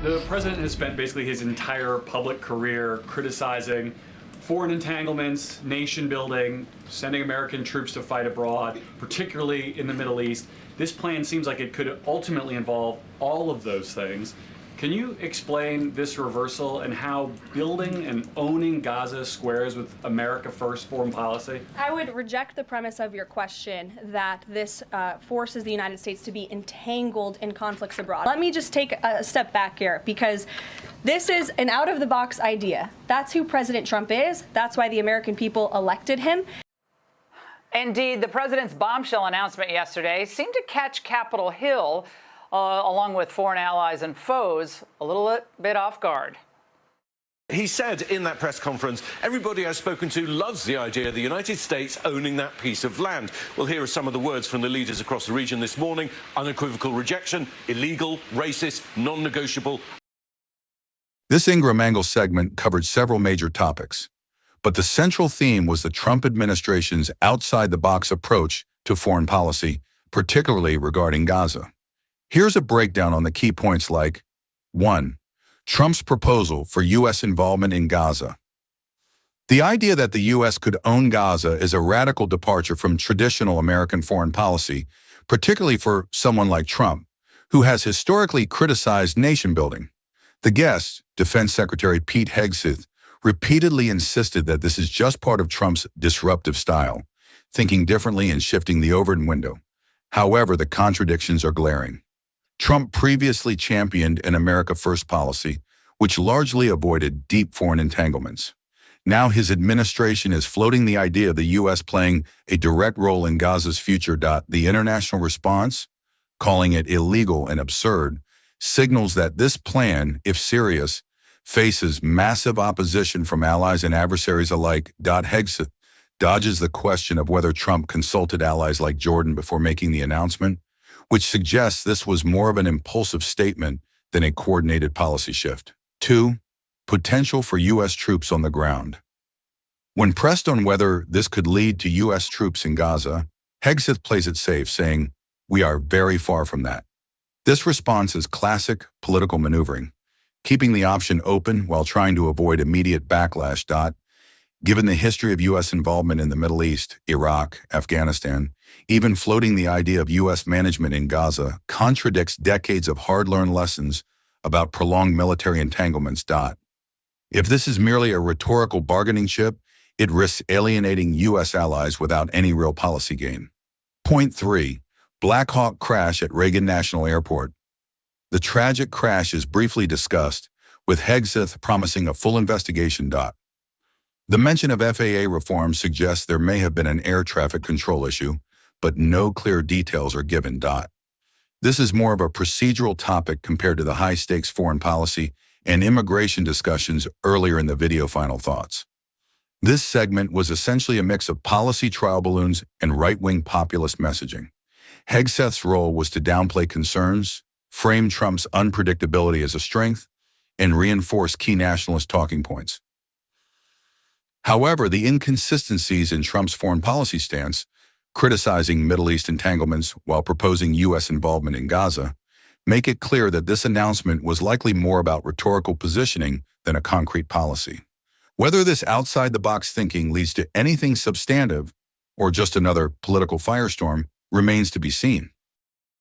The president has spent basically his entire public career criticizing foreign entanglements, nation building, sending American troops to fight abroad, particularly in the Middle East. This plan seems like it could ultimately involve all of those things. Can you explain this reversal and how building and owning Gaza squares with America First foreign policy? I would reject the premise of your question that this forces the United States to be entangled in conflicts abroad. Let me just take a step back here, because this is an out-of-the-box idea. That's who President Trump is. That's why the American people elected him. Indeed, the president's bombshell announcement yesterday seemed to catch Capitol Hill, along with foreign allies and foes, a little bit off guard. He said in that press conference, everybody I've spoken to loves the idea of the United States owning that piece of land. Well, here are some of the words from the leaders across the region this morning. Unequivocal rejection, illegal, racist, non-negotiable. This Ingram Angle segment covered several major topics, but the central theme was the Trump administration's outside-the-box approach to foreign policy, particularly regarding Gaza. Here's a breakdown on the key points like 1. Trump's proposal for U.S. involvement in Gaza. The idea that the U.S. could own Gaza is a radical departure from traditional American foreign policy, particularly for someone like Trump, who has historically criticized nation-building. The guest, Defense Secretary Pete Hegseth, repeatedly insisted that this is just part of Trump's disruptive style, thinking differently and shifting the Overton window. However, the contradictions are glaring. Trump previously championed an America First policy, which largely avoided deep foreign entanglements. Now his administration is floating the idea of the U.S. playing a direct role in Gaza's future. The international response, calling it illegal and absurd, signals that this plan, if serious, faces massive opposition from allies and adversaries alike. Hegseth dodges the question of whether Trump consulted allies like Jordan before making the announcement, which suggests this was more of an impulsive statement than a coordinated policy shift. 2. Potential for U.S. troops on the ground. When pressed on whether this could lead to U.S. troops in Gaza, Hegseth plays it safe, saying, "We are very far from that." This response is classic political maneuvering, keeping the option open while trying to avoid immediate backlash. Given the history of U.S. involvement in the Middle East, Iraq, Afghanistan, even floating the idea of U.S. management in Gaza contradicts decades of hard-learned lessons about prolonged military entanglements. If this is merely a rhetorical bargaining chip, it risks alienating U.S. allies without any real policy gain. Point 3. Black Hawk crash at Reagan National Airport. The tragic crash is briefly discussed, with Hegseth promising a full investigation. The mention of FAA reform suggests there may have been an air traffic control issue, but no clear details are given. This is more of a procedural topic compared to the high-stakes foreign policy and immigration discussions earlier in the video. Final thoughts. This segment was essentially a mix of policy trial balloons and right-wing populist messaging. Hegseth's role was to downplay concerns, frame Trump's unpredictability as a strength, and reinforce key nationalist talking points. However, the inconsistencies in Trump's foreign policy stance, criticizing Middle East entanglements while proposing U.S. involvement in Gaza, make it clear that this announcement was likely more about rhetorical positioning than a concrete policy. Whether this outside-the-box thinking leads to anything substantive or just another political firestorm remains to be seen.